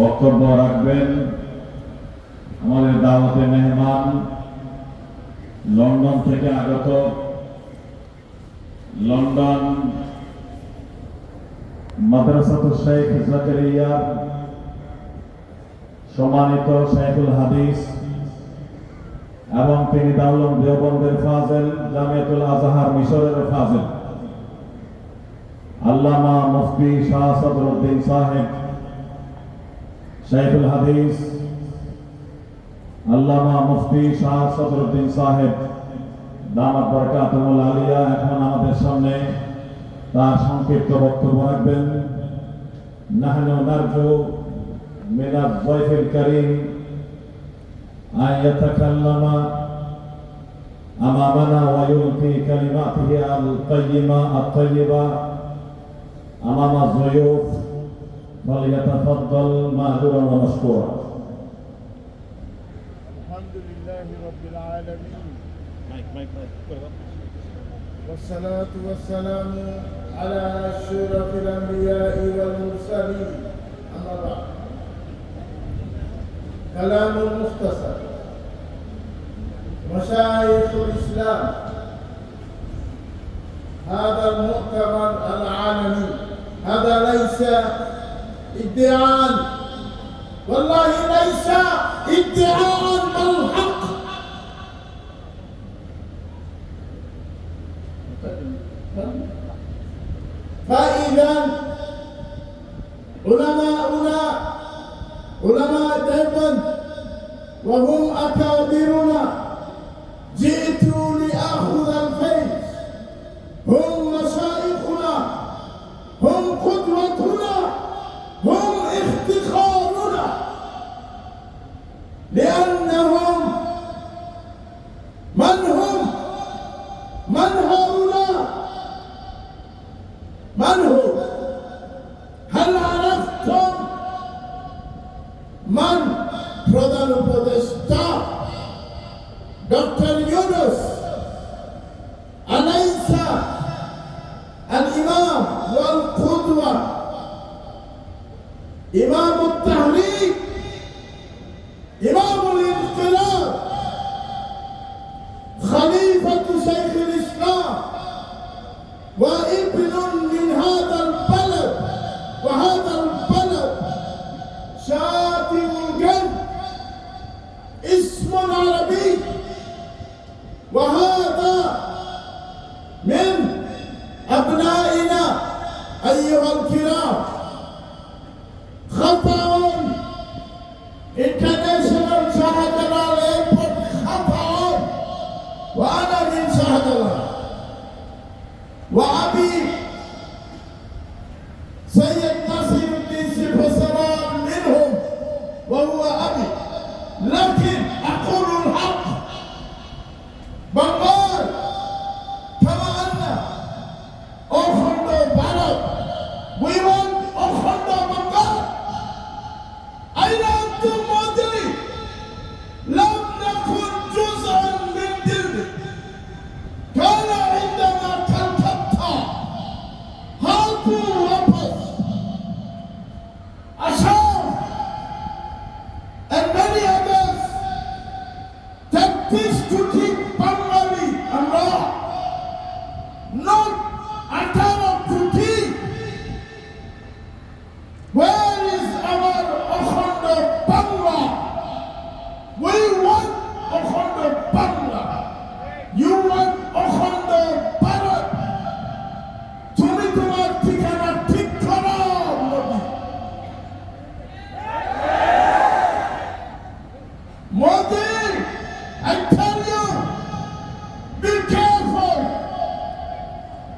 বক্তব্য রাখবেন আমাদের দাওয়াতে মেহমান লন্ডন থেকে আগত লন্ডন মাদ্রাসাতুল শেখ জাকারিয়া সম্মানিত শেখুল হাদিস এবং তিনি দারুল দেওবন্দের ফাজিল জামিয়াতুল আজহার মিশরের ফাজিল আল্লামা মুফতি শাহ সদরুদ্দিন সাহেব শেখুল হাদিস আল্লামা মুফতি শাহ সদরুদ্দিন সাহেব দামাত বরকাতুল আলিয়া এখন আমাদের সামনে তার সংক্ষিপ্ত বক্তব্য রাখবেন। নাহনু নারজু মিনাল যায়ফিল কারীম আন ইয়াতাকাল্লামা আমামানা ওয়া ইউলকি কালিমাতিহি আল কাইয়িমা আত-তাইয়্যিবা আমামা যুয়ুফ ফালিয়াতাফাদ্দাল মা'যুরান ওয়া মাশকুরা। আলহামদুলিল্লাহি রাব্বিল আলামিন والصلاة والسلام على أشرف الأنبياء والمرسلين. أما بعد، كلام مختصر. مشايخ الإسلام هذا المؤتمر العالمي هذا ليس ادعاء، والله ليس ادعاء بل حق. فإذا علماؤنا علماء ديوبند وهم أكابرنا جئتوا لآخذ الفيض، هم مشايخنا، هم قدوتنا، هم افتخارنا، لأنهم من هم؟ من هؤلاء؟ من هو؟ هل عرفتم من প্রধান উপদেষ্টা ডক্টর ইউনূস আলাইসা আল ইমাম ওয়াল কুদওয়া ইমাম التحريك ইমাম الانقلاب خليفة شيخ الإسلام وابن من هذا البلد، وهذا البلد شاطئ القلب اسم عربي، وهذا من أبنائنا أيها الكرام. خطأ international شاهدنا airport خطأ، وأنا من شاهدنا وأبي سيد ناصر الدين سلفسران منهم وهو أبي، لكن أقول الحق. بنغال كما أن أخرج بلد we want أخرج بنغال. أين أنتم مدري؟ لم نكن جزءا من دينك. كان عندما كالكتا هاتوا وقف أشار and many others that wish to keep Bengali and law, not a kind of Turkey. Where is our Okhanda Bangla? We want Okhanda Bangla. You want Okhanda Bharat. তুমি তোমার ঠিকানা ঠিক করো Modi. Modi, I tell you, be careful.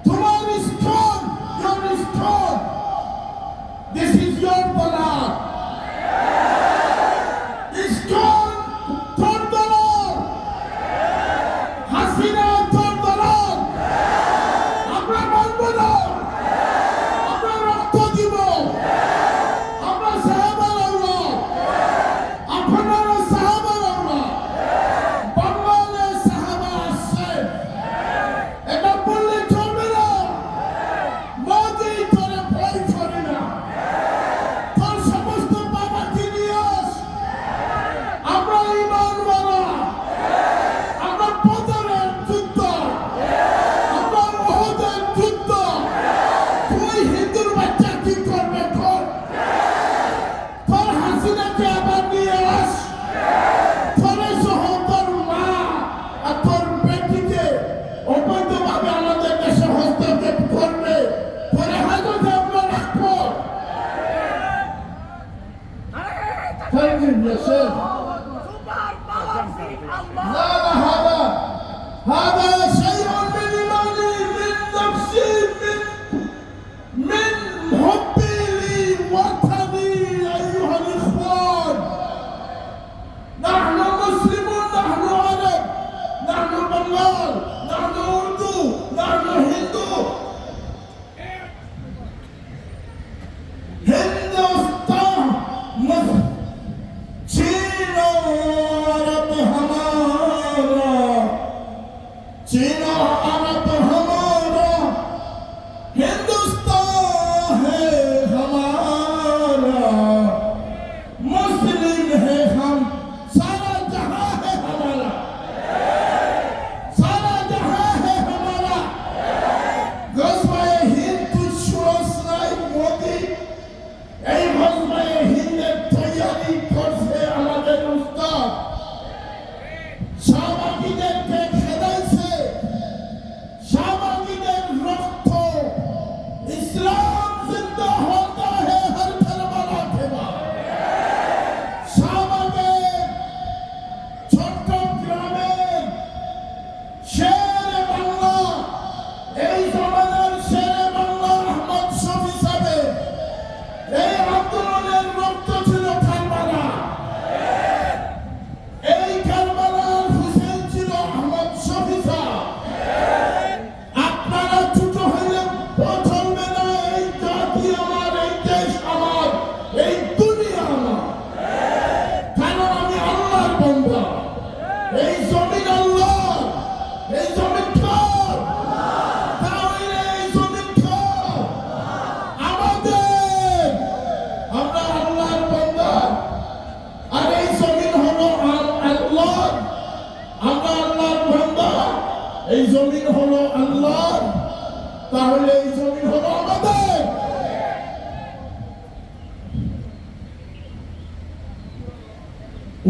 Tomorrow is strong, your is strong. This is your Bharat. It's strong, তোর দলাল। হাসিনা তোর দলাল। আমরা মানব না, আমরা রক্ত দিব, আমরা সাহাবার আল্লাহ, আপনারা সাহাবার আল্লাহ, বাংলাদেশ সাহাবা আছে, এটা বললে চলবে না। মোদি তোরে ভয় করে না, তোর Thank you, yes, sir. لا لا هذا شيء من إيماني من نفسي من حبي لوطني أيها الإخوان. نحن مسلمون، نحن عرب، نحن بنغال، نحن أردو، نحن هندو. Hindustan चीन अरब हमारा, चीन अरब हमारा, हिंदुस्तान है हमारा, मुस्लिम है हम, सारा जहां है हमारा, सारा जहां है हमारा। गज़वाए हिंद तुझको मोदी এই গজবায়ে হিন্দের তৈয়ারি করছে আমাদের উস্তাদ। শাহবাগীদেরকে খেলাইছে, শাহবাগীদের রক্ত। ইসলাম জিন্দা হতা হে হর কারবালা के बाद। শাহবাগের চট্টগ্রামের শেরে বাংলা, এই জমানার শেরে বাংলা আহমদ শফি সাহেব, এই আন্দোলনের রক্ত ছিল কারবালা। এই কারবালার হুসেন ছিল আহমদ শফি সাহেব। আপনারা ছোট হইলে বলবে না এই জাতি আমার, এই দেশ আমার, এই দুনিয়া আমার। কারণ আমি আল্লাহর বান্দা। এই জমিন আল্লাহর, এই জমিন কার? তাহলে এই জমিন কার? আমাদের। আমরা আল্লাহর বান্দা, আর এই জমিন হলো আল্লাহর। আমরা আল্লাহর বান্দা, এই জমিন হলো আল্লাহর। তাহলে এই জমিন হলো আমাদের।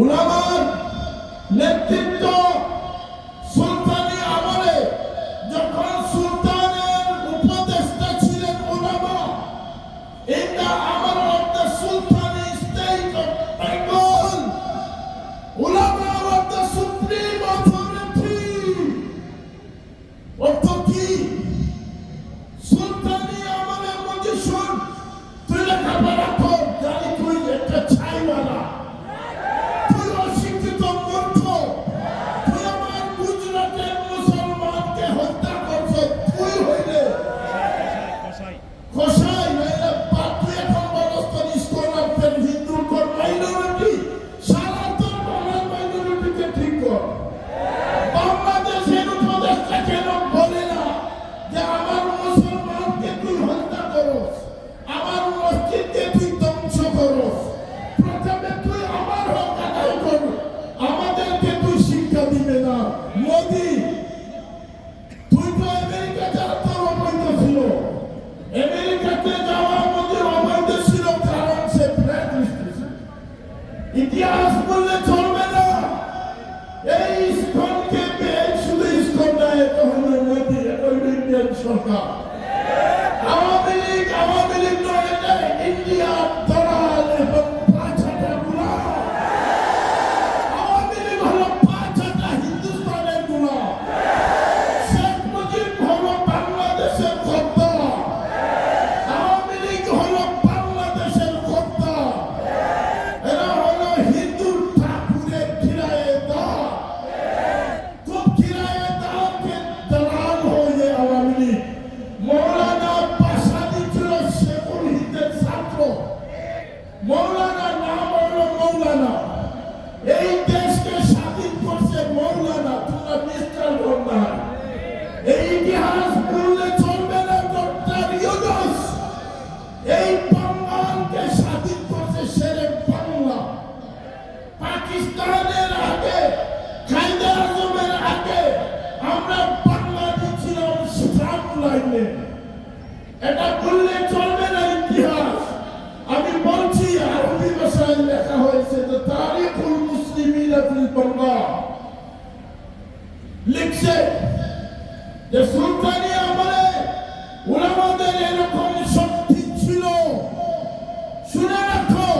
উলামার নেতৃত্ব সুলতানি আমলে, যখন সুলতানের উপদেষ্টা ছিলেন উলামা, in the honor of the Sultani state of Bengal, ulama of the supreme authority. অর্থ কি? সুলতানি আমলে মধ্যে শুন, তুই লেখাপড়া কর, জানি তুই একটা ছাইওয়ালা, তুই অশিক্ষিত মূর্খ, তুই আমার গুজরাটের মুসলমানকে হত্যা করছ, তুই হইলে কসাই নাইলে তুই এখন বলস্তর ইস্কলারদের হিন্দুর কর মাইনরিটি, সারা তোর বাংলার মাইনরিটিকে ঠিক কর। বাংলাদেশের উপদেষ্টা কেন বলে না যে আমার মুসলমানকে তুই হত্যা করস, আমার মসজিদকে তুই ধ্বংস করস? প্রথমে তুই আমার হক আদায় কর, আমাদেরকে তুই শিক্ষা দিবে না। মোদি, তুই তো আমেরিকা যাওয়া তোর অবৈধ ছিল। আমেরিকাতে যাওয়া মোদির অবৈধ ছিল, কারণ সে ব্ল্যাক লিস্টে ছিল। ইতিহাস বললে চলবে না। এই ইস্কনকে শুধু ইস্কন না, এটা হলো মোদি, এটা হলো ইন্ডিয়ান সরকার। আওয়ামী লীগ নয়, এটা ইন্ডিয়ার দলাল এবং পাঁচটা গুলাম। আওয়ামী লীগ হলো পাঁচটা হিন্দুস্তানের গুলাম। শেখ মুজিব হলো বাংলাদেশের খদ্দার। আওয়ামী লীগ হলো বাংলাদেশের খদ্দার। এরা হলো হিন্দু ঠাকুরের কিরায়েদার। খুব কিরায়েদারকে দালাল হয়ে আওয়ামী লীগ। মৌলানা বাসানি ছিল শেখুল হিন্দের ছাত্র। মৌলানার নাম হলো মৌলানা। এই দেশকে স্বাধীন করছে মৌলানা, তোমরা মিস্টার বন্যা। এই ইতিহাস বললে চলবে না। ডক্টর ইউনূস এই বাঙালকে স্বাধীন করছে শেরে বাংলা। পাকিস্তানের আগে, কায়দে আজমের আগে আমরা বাংলাদেশ ছিলাম স্ট্রাম লাইনে। এটা বললে চলবে না। ইতিহাস আমি বলছি, আরবি ভাষায় লেখা হয়েছে যে তারিখুল মুসলিমিন ফিল বাংলা। লিখছে যে সুলতানি আমলে উলামাদের এরকম শক্তি ছিল। শুনে রাখো,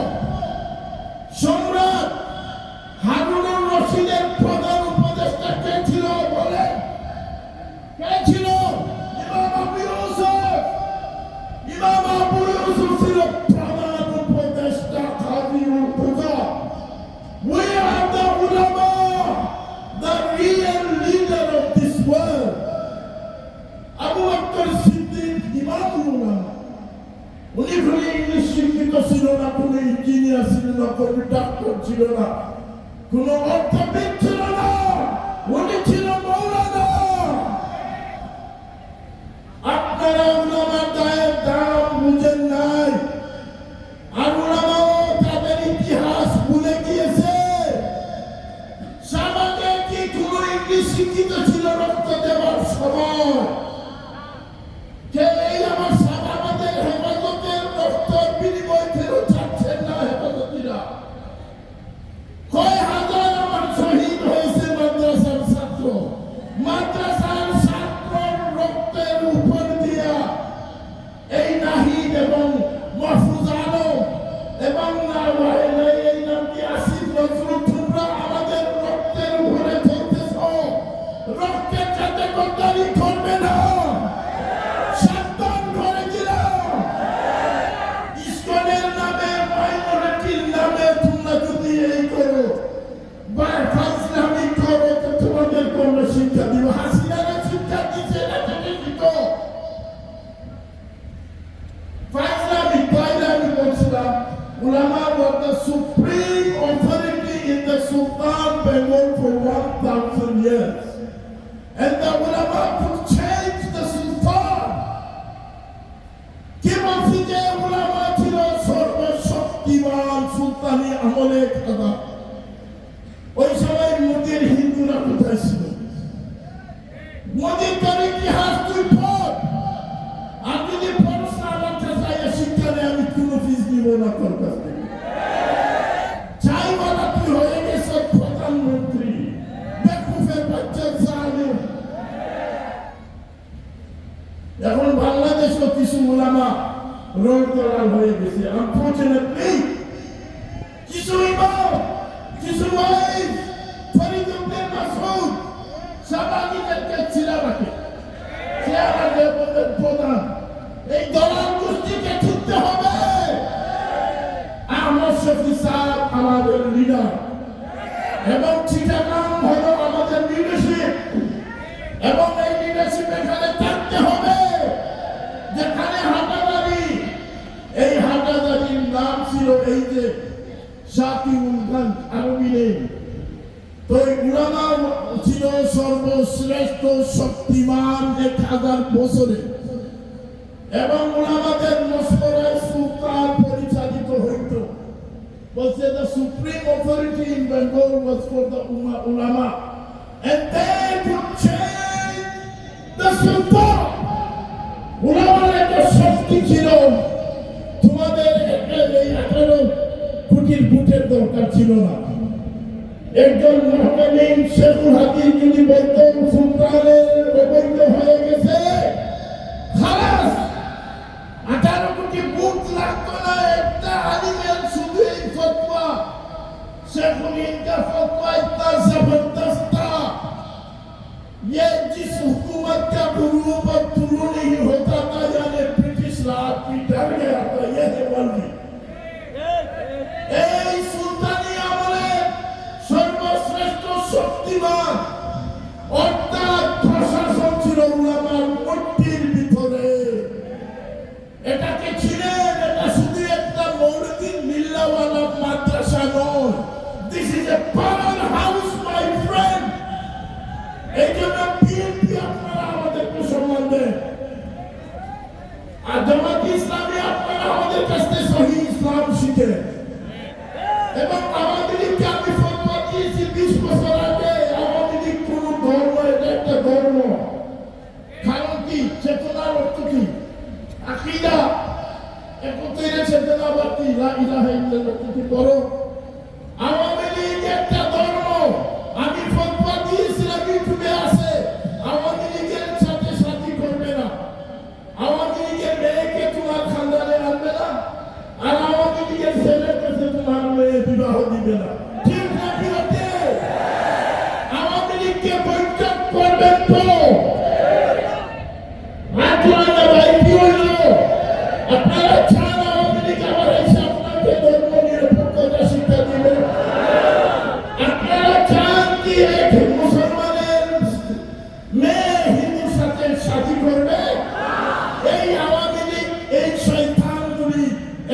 ইঞ্জিনিয়ার ছিল না, কোনো ডাক্তার ছিল না, কোনো অর্থবিদ ছিল না, উনি ছিল মৌলানা। আপনারা উলামার দায়ের দাম বুঝেন নাই, আর উলামাও তাদের ইতিহাস ভুলে গিয়েছে। সমাজে কি কোনো ইংলিশ শিক্ষিত ছিল রক্ত দেওয়ার সময়? কে এই আমার আমাদের হেফাজতের রক্তের বিনিময় ফেরত চাচ্ছেন না হেফাজতিরা? কয় হাজার আমার শহীদ হয়েছে মাদ্রাসার ছাত্র, মাদ্রাসার ছাত্রর রক্তের উপর দিয়া এই নাহিদ এবং মাহফুজ আলম এবং এই নামটি আসিফ নজরুল, তোমরা আমাদের রক্তের উপরে চলতেছ, রক্তের সাথে গদ্দারি করবে না, সাবধান করে দিলাম। ইসকনের নামে, মাইনরিটির নামে তোমরা যদি এই করো বা ফাজলামি করো, তো তোমাদের কোন শিক্ষা দিব? হাসিনারা শিক্ষা দিচ্ছে না, তুমি শিখো ফাজলামি। তাইলে আমি বলছিলাম ulama were the supreme authority in the Sultan Bengal for 1000 years, and the ulama could change the Sultan. কি বলছি যে উলামা ছিল সর্বশক্তিমান সুলতানি আমলে খাদা। ওই সময় মোদির হিন্দুরা কোথায় ছিল? মোদির তার ইতিহাস তুই পড়, আর যদি পড়স না আমার কাছে শিক্ষা নেই, আমি কোনো ফিস দিব না তোর কাছ থেকে। চাইওয়ালা তুই হয়ে গেছ প্রধানমন্ত্রী, বেকুফের বাচ্চা জালিম। এখন বাংলাদেশও কিছু উলামা রোল করার হয়ে গেছে। আনফরচুনেটলি কিছু ইমাম, কিছু ওয়াইজ, ফরিদুদ্দিন মাসউদ শাহবাগীদেরকে ছিলা রাখে, চেয়ারা দেবদের প্রধান। এই দলাল গোষ্ঠীকে ছুটতে হবে। আহমদ শফি সাহেব আমাদের লিডার, এবং চিটাগাং হলো আমাদের লিডারশিপ, এবং এই লিডারশিপ এখানে থাকতে হবে। যেখানে হাটাদারি, এই হাটাদারির নাম ছিল এই যে শাকিউলগঞ্জ আরবি নেই। তো এই উলামা ছিল সর্বশ্রেষ্ঠ শক্তিমান 1000 বছরে, এবং উলামাদের মশওয়ারায় সুলতান পরিচালিত হইত। বলছে the supreme authority in Bengal was for the ulama, and they could change the sultan. উলামার একটা শক্তি ছিল, তোমাদের এই 18 কোটির ভোটের দরকার ছিল না। একজন মুহতামিম শেখুল হাদিস যদি বলতেন সুলতানের অবৈধ হয়ে গেছে, খালাস, 18 কোটি ভোট লাগতো না। একটা আলিমের শুধু এই ফতোয়া, শেখুল ইনকা ফতোয়া ইতনা জবরদস্ত था, ये जिस हुकूमत का गुरु पर तुलू नहीं होता था, यानी ब्रिटिश राज की डर गया था। ये है मौलवी। এই সুলতানি আমলে সর্বশ্রেষ্ঠ শক্তিমান অর্থাৎ প্রশাসন ছিল উলামার মুঠির ভিতরে। এটাকে ছিলেন, এটা শুধু একটা মৌলবী মিল্লাওয়ালা মাদ্রাসা নয়, this is a power house my friend. এই জন্য বিএনপি আপনারা আমাদেরকে সম্মান দেন, আর জামাত ইসলামী আপনারা আমাদের কাছ থেকে সহি ইসলাম শিখেন। এবং আওয়ামী লীগকে আমি ফতোয়া দিয়েছি 20 বছর আগে, আওয়ামী লীগ কোন ধর্ম, এটা একটা ধর্ম। কারণ কি? চেতনার অর্থ কি? আকীদা, একত্রে চেতনাবাদী, লা ইলাহা ইল্লাল্লাহ কি করো। আওয়ামী লীগ একটা ধর্ম। আমি ফতোয়া দিয়েছিলাম, ইউটিউবে আছে, আওয়ামী লীগের সাথে সাথী করবে না, আওয়ামী লীগের মেয়েকে তোমার খানদানে আনবে না, আর আওয়ামী লীগের ছেলের কাছে তোমার মেয়ে বিবাহ দিবে না। ঠিক না? বিরোধে আওয়ামী লীগকে বৈঠক করবেন তো আপনারা চান আওয়ামী লীগ আবার এসে আপনাকে ধর্ম নিরপেক্ষতা শিক্ষা দিবে? আপনারা চান কি এক মুসলমানের মেয়ে হিন্দুর সাথে সাথী করবে? এই আওয়ামী লীগ, এই শয়তানগুলি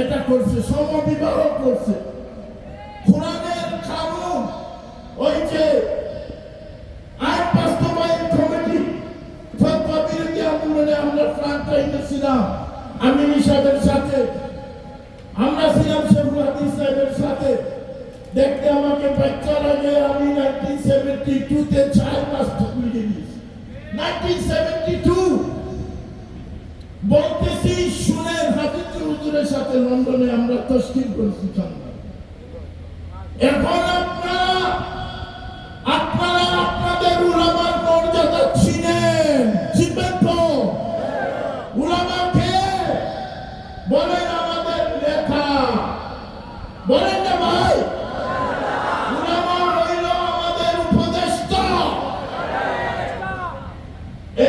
এটা করছে। সমবিবাহ করছে কোরআনের কানুন ওই যে আইন বাস্তবায়ন কমিটি ফতোয়া বিরোধী আন্দোলনে আমরা ফ্রন্টলাইনে ছিলাম আমিন সাহেবের সাথে আমরা ছিলাম শেখুল হাদিস সাহেবের সাথে দেখতে আমাকে বাচ্চা লাগে আমি 1972 তে 4 মাস পুলিশে দিয়েছি 1972 বলতেছি শুনেন হাফিজ হুজুরের সাথে লন্ডনে আমরা তশকিল করেছি সংবাদ এখন আপনারা আপনাদের উলামার মর্যাদা চিনবেন তো উলামাকে বলেন আমাদের লেখা বলেন না ভাই উলামা হইল আমাদের উপদেষ্টা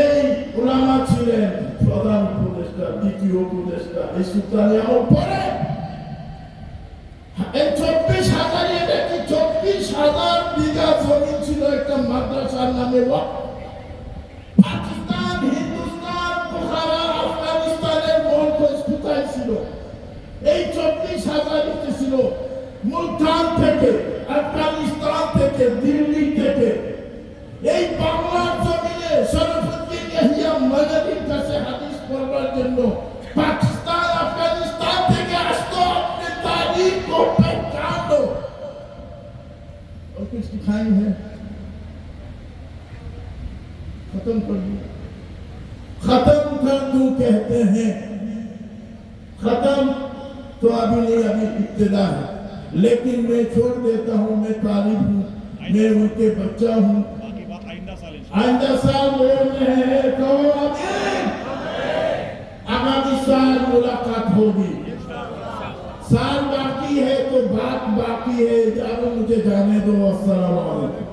এই উলামা ছিলেন প্রধান উপদেষ্টা দ্বিতীয় উপদেষ্টা এই সুলতানি আমল পরে এই 24,000 এটা কি 24,000 বিঘা জমি ছিল একটা মাদ্রাসার নামে পাকিস্তান হিন্দুস্তান বুখারা আফগানিস্তানের মরকজ কোথায় ছিল এই 24,000 ছিল মুলতান থেকে আফগানিস্তান থেকে দিল্লি থেকে এই বাংলার জমিনে শরফুদ্দিন ইয়াহিয়া মাদানির কাছে হাদিস পড়বার জন্য পাকিস্তান আফগানিস্তান থেকে আসতো আপনি তারিখ को पहचान लो और कुछ दिखाई है खत्म कर दो कहते हैं खत्म तो अभी इब्तिदा है लेकिन मैं छोड़ देता हूँ मैं तालिब हूँ मैं उनके बच्चा हूँ आइंदा साल बोल रहे हैं तो आगामी साल मुलाकात होगी साल बाकी है तो बात बाकी है जानो मुझे जाने दो अस्सलाम वालेकुम